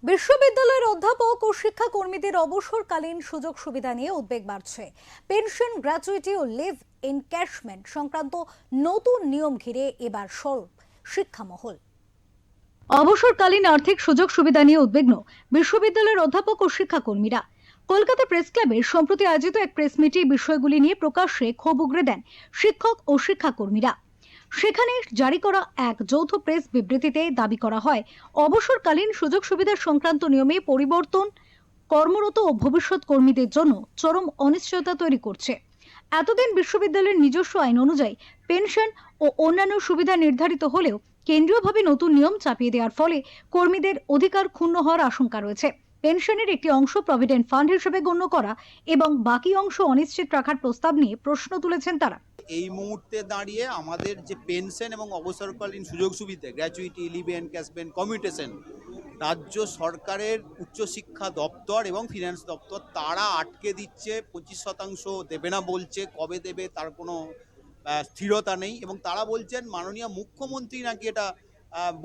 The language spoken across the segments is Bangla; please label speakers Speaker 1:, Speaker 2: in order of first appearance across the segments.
Speaker 1: বিশ্ববিদ্যালয়ের অধ্যাপক ও শিক্ষাকর্মীদের অবসরকালীন সুযোগ সুবিধা নিয়ে উদ্বেগ বাড়ছে। পেনশন, গ্র্যাচুইটি ও লিভ এনক্যাশমেন্ট সংক্রান্ত নতুন নিয়ম ঘিরে এবার সরব শিক্ষামহল। অবসরকালীন আর্থিক সুযোগ সুবিধা নিয়ে উদ্বিগ্ন বিশ্ববিদ্যালয়ের অধ্যাপক ও শিক্ষাকর্মীরা। কলকাতা প্রেস ক্লাবে সম্প্রতি আয়োজিত এক প্রেস মিটে বিষয়গুলি নিয়ে প্রকাশ্যে ক্ষোভ উগরে দেন শিক্ষক ও শিক্ষাকর্মীরা। সেখানে জারি করা এক যৌথ প্রেস বিবৃতিতে দাবি করা হয়, অবসরকালীন সুযোগ সুবিধা সংক্রান্ত নিয়মে পরিবর্তন কর্মরত ও ভবিষ্যৎ কর্মীদের জন্য চরম অনিশ্চয়তা তৈরি করছে। এতদিন বিশ্ববিদ্যালয়ের নিজস্ব আইন অনুযায়ী পেনশন ও অন্যান্য সুবিধা নির্ধারিত হলেও কেন্দ্রীয়ভাবে নতুন নিয়ম চাপিয়ে দেওয়ার ফলে কর্মীদের অধিকার ক্ষুণ্ণ হওয়ার আশঙ্কা রয়েছে। পেনশনের একটি অংশ প্রভিডেন্ট ফান্ড হিসেবে গণ্য করা এবং বাকি অংশ অনিশ্চিত রাখার প্রস্তাব নিয়ে প্রশ্ন তুলেছেন তারা।
Speaker 2: এই মুহূর্তে দাঁড়িয়ে আমাদের যে পেনশন এবং অবসরকালীন সুযোগ সুবিধা, গ্র্যাচুইটি, লিভ এনক্যাশমেন্ট, কমিউটেশন, রাজ্য সরকারের উচ্চশিক্ষা দপ্তর এবং ফিনান্স দপ্তর তারা আটকে দিচ্ছে। 25% দেবে না বলছে, কবে দেবে তার কোনো স্থিরতা নেই। এবং তারা বলছেন মাননীয় মুখ্যমন্ত্রী নাকি এটা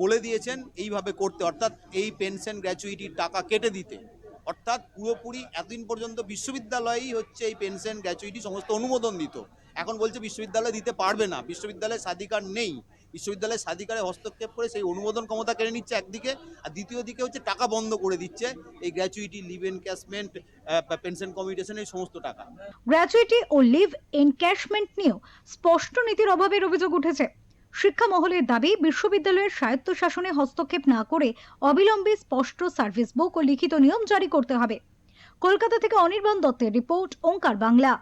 Speaker 2: বলে দিয়েছেন এইভাবে করতে, অর্থাৎ এই পেনশন গ্র্যাচুইটির টাকা কেটে দিতে। অর্থাৎ পুরোপুরি এতদিন পর্যন্ত বিশ্ববিদ্যালয়ই হচ্ছে এই পেনশন গ্র্যাচুইটি সমস্ত অনুমোদন দিত। এখন বলছে বিশ্ববিদ্যালয় দিতে পারবে না, বিশ্ববিদ্যালয়ের স্বাধিকার নেই। বিশ্ববিদ্যালয়ের স্বাধিকারে হস্তক্ষেপ করে সেই অনুমোদন ক্ষমতা কেড়ে নিচ্ছে একদিকে, আর দ্বিতীয় দিকে হচ্ছে টাকা বন্ধ করে দিচ্ছে এই gratuity, leave encashment, pension commutation, এই সমস্ত টাকা।
Speaker 1: গ্র্যাচুইটি ও লিভ এনক্যাশমেন্ট নিয়েও স্পষ্ট নীতির অভাবের অভিযোগ উঠেছে। শিক্ষা মহলের দাবি, বিশ্ববিদ্যালয়ের স্বায়ত্তশাসনে হস্তক্ষেপ না করে অবিলম্বে স্পষ্ট সার্ভিস বুক ও লিখিত নিয়ম জারি করতে হবে। কলকাতা থেকে অনির্বাণ দত্তের রিপোর্ট, ওঙ্কার বাংলা।